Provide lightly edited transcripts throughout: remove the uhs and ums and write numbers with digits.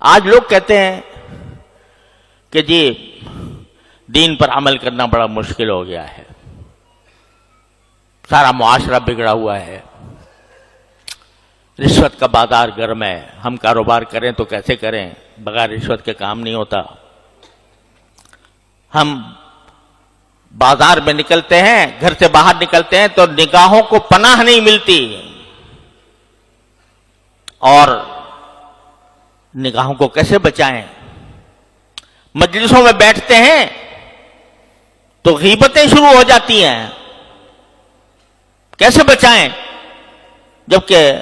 آج لوگ کہتے ہیں کہ جی دین پر عمل کرنا بڑا مشکل ہو گیا ہے، سارا معاشرہ بگڑا ہوا ہے، رشوت کا بازار گرم ہے، ہم کاروبار کریں تو کیسے کریں، بغیر رشوت کے کام نہیں ہوتا، ہم بازار میں نکلتے ہیں، گھر سے باہر نکلتے ہیں تو نگاہوں کو پناہ نہیں ملتی، اور نگاہوں کو کیسے بچائیں؟ مجلسوں میں بیٹھتے ہیں تو غیبتیں شروع ہو جاتی ہیں، کیسے بچائیں جبکہ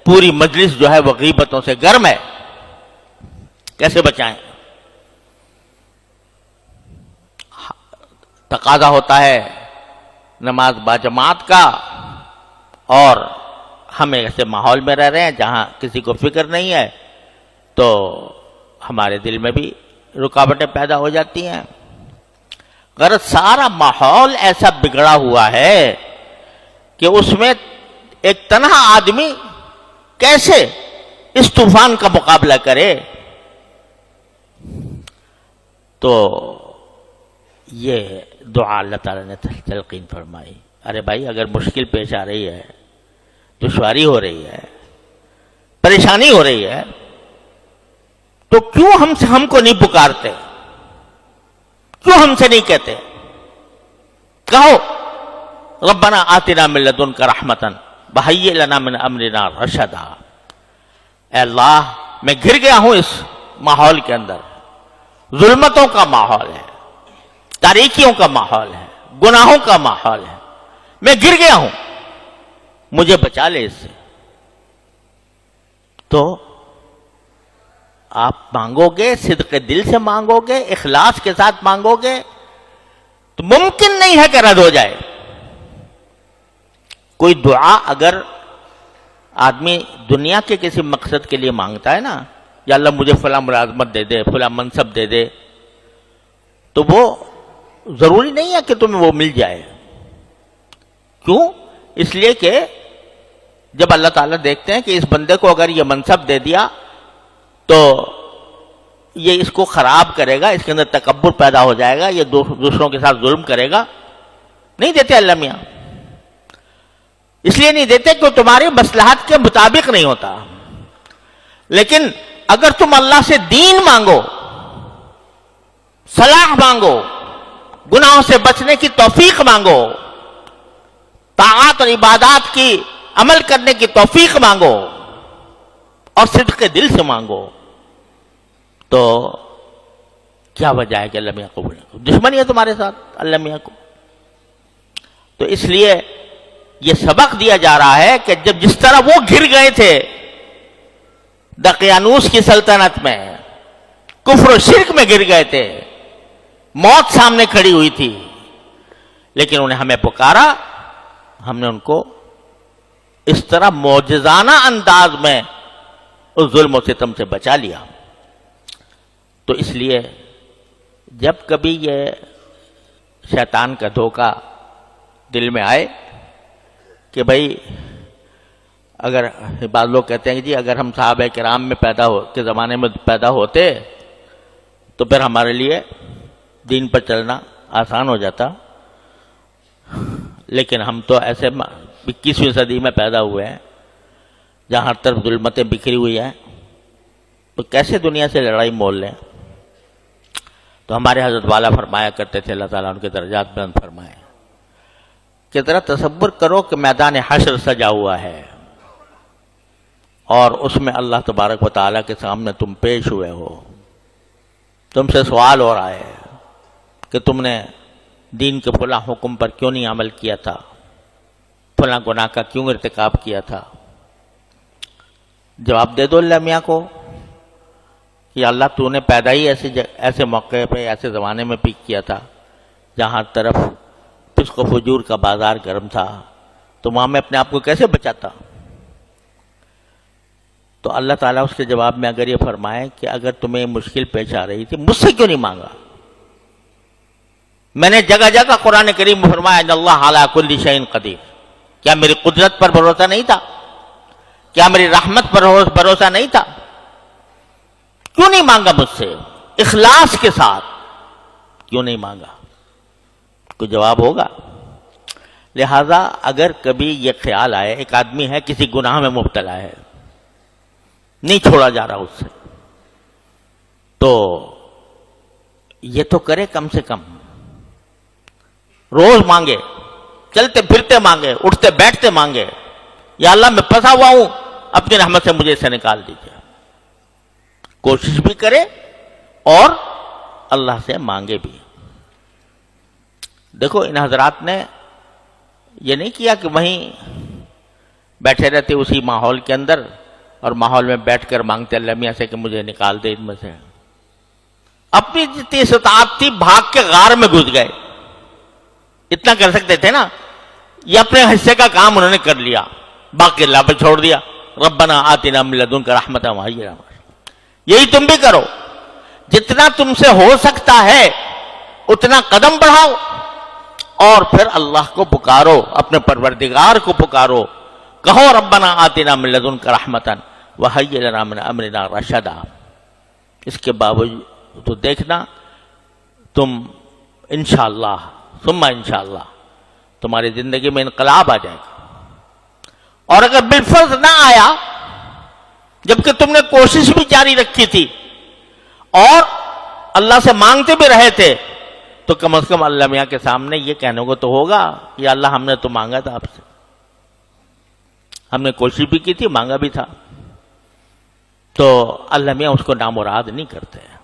پوری مجلس جو ہے وہ غیبتوں سے گرم ہے؟ کیسے بچائیں؟ تقاضا ہوتا ہے نماز باجماعت کا، اور ہم ایسے ماحول میں رہ رہے ہیں جہاں کسی کو فکر نہیں ہے، تو ہمارے دل میں بھی رکاوٹیں پیدا ہو جاتی ہیں۔ غرض سارا ماحول ایسا بگڑا ہوا ہے کہ اس میں ایک تنہا آدمی کیسے اس طوفان کا مقابلہ کرے؟ تو یہ دعا اللہ تعالیٰ نے تلقین فرمائی، ارے بھائی اگر مشکل پیش آ رہی ہے، دشواری ہو رہی ہے، پریشانی ہو رہی ہے، تو کیوں ہم کو نہیں پکارتے؟ کیوں ہم سے نہیں کہتے؟ کہو ربنا آتنا من لدنک رحمتا وہیئ لنا من امرنا رشدا، اے اللہ میں گر گیا ہوں اس ماحول کے اندر، ظلمتوں کا ماحول ہے، تاریکیوں کا ماحول ہے، گناہوں کا ماحول ہے، میں گر گیا ہوں، مجھے بچا لے اس سے۔ تو آپ مانگو گے، صدق دل سے مانگو گے، اخلاص کے ساتھ مانگو گے، تو ممکن نہیں ہے کہ رد ہو جائے۔ کوئی دعا اگر آدمی دنیا کے کسی مقصد کے لیے مانگتا ہے نا، یا اللہ مجھے فلاں ملازمت دے دے، فلاں منصب دے دے، تو وہ ضروری نہیں ہے کہ تمہیں وہ مل جائے۔ کیوں؟ اس لیے کہ جب اللہ تعالیٰ دیکھتے ہیں کہ اس بندے کو اگر یہ منصب دے دیا تو یہ اس کو خراب کرے گا، اس کے اندر تکبر پیدا ہو جائے گا، یہ دوسروں کے ساتھ ظلم کرے گا، نہیں دیتے اللہ میاں۔ اس لیے نہیں دیتے کہ تمہاری مصلحت کے مطابق نہیں ہوتا۔ لیکن اگر تم اللہ سے دین مانگو، صلاح مانگو، گناہوں سے بچنے کی توفیق مانگو، طاعات اور عبادات کی عمل کرنے کی توفیق مانگو، اور صدق دل سے مانگو، تو کیا وجہ ہے کہ اللہ میاں قبول نہ کرے؟ دشمنی ہے تمہارے ساتھ اللہ میاں کو۔ تو اس لیے یہ سبق دیا جا رہا ہے کہ جب جس طرح وہ گر گئے تھے دقیانوس کی سلطنت میں، کفر و شرک میں گر گئے تھے، موت سامنے کھڑی ہوئی تھی، لیکن انہیں ہمیں پکارا، ہم نے ان کو اس طرح معجزانہ انداز میں اس ظلم و ستم سے بچا لیا۔ تو اس لیے جب کبھی یہ شیطان کا دھوکہ دل میں آئے کہ بھائی اگر بعض لوگ کہتے ہیں کہ جی اگر ہم صحابہ کرام میں کے زمانے میں پیدا ہوتے تو پھر ہمارے لیے دین پر چلنا آسان ہو جاتا، لیکن ہم تو ایسے 21ویں صدی میں پیدا ہوئے ہیں جہاں ہر طرف ظلمتیں بکھری ہوئی ہیں، تو کیسے دنیا سے لڑائی مول لیں؟ تو ہمارے حضرت والا فرمایا کرتے تھے، اللہ تعالیٰ ان کے درجات بلند فرمائے، کہ ذرا تصور کرو کہ میدان حشر سجا ہوا ہے، اور اس میں اللہ تبارک و تعالیٰ کے سامنے تم پیش ہوئے ہو، تم سے سوال ہو رہا ہے کہ تم نے دین کے فلاں حکم پر کیوں نہیں عمل کیا تھا، فلاں گناہ کا کیوں ارتکاب کیا تھا؟ جواب دے دو اللہ میاں کو کہ اللہ تو نے پیدا ہی ایسے موقع پہ، ایسے زمانے میں پیک کیا تھا جہاں ہر طرف فسق و فجور کا بازار گرم تھا، تو وہاں میں اپنے آپ کو کیسے بچاتا؟ تو اللہ تعالیٰ اس کے جواب میں اگر یہ فرمائے کہ اگر تمہیں مشکل پیش آ رہی تھی مجھ سے کیوں نہیں مانگا؟ میں نے جگہ جگہ قرآن کریم میں فرمایا ان اللہ علی کل شیء قدیر، کیا میری قدرت پر بھروسہ نہیں تھا؟ کیا میری رحمت پر بھروسہ نہیں تھا؟ کیوں نہیں مانگا مجھ سے؟ اخلاص کے ساتھ کیوں نہیں مانگا؟ کوئی جواب ہوگا؟ لہذا اگر کبھی یہ خیال آئے ایک آدمی ہے کسی گناہ میں مبتلا ہے، نہیں چھوڑا جا رہا اس سے، تو یہ تو کرے کم سے کم روز مانگے، چلتے پھرتے مانگے، اٹھتے بیٹھتے مانگے، یا اللہ میں پھنسا ہوا ہوں، اپنی رحمت سے مجھے اسے نکال دیجیے. کوشش بھی کرے اور اللہ سے مانگے بھی. دیکھو ان حضرات نے یہ نہیں کیا کہ وہیں بیٹھے رہتے اسی ماحول کے اندر اور ماحول میں بیٹھ کر مانگتے اللہ میاں سے کہ مجھے نکال دے ان میں سے. اپنی جتنی استطاعت تھی بھاگ کے غار میں گھس گئے. اتنا کر سکتے تھے نا، یہ اپنے حصے کا کام انہوں نے کر لیا، باقی اللہ پہ چھوڑ دیا. ربنا آتنا من لدنک رحمۃ وہی رحمت. یہی تم بھی کرو، جتنا تم سے ہو سکتا ہے اتنا قدم بڑھاؤ اور پھر اللہ کو پکارو، اپنے پروردگار کو پکارو، کہو ربنا آتنا من لدنک رحمۃ وہیئ لنا من امرنا رشدا. اس کے باوجود تو دیکھنا تم انشاءاللہ ثم انشاءاللہ تمہاری زندگی میں انقلاب آ جائے گا. اور اگر بالفرض نہ آیا جبکہ تم نے کوشش بھی جاری رکھی تھی اور اللہ سے مانگتے بھی رہے تھے، تو کم از کم اللہ میاں کے سامنے یہ کہنے کو تو ہوگا یا اللہ ہم نے تو مانگا تھا آپ سے، ہم نے کوشش بھی کی تھی، مانگا بھی تھا. تو اللہ میاں اس کو نامراد نہیں کرتے ہیں.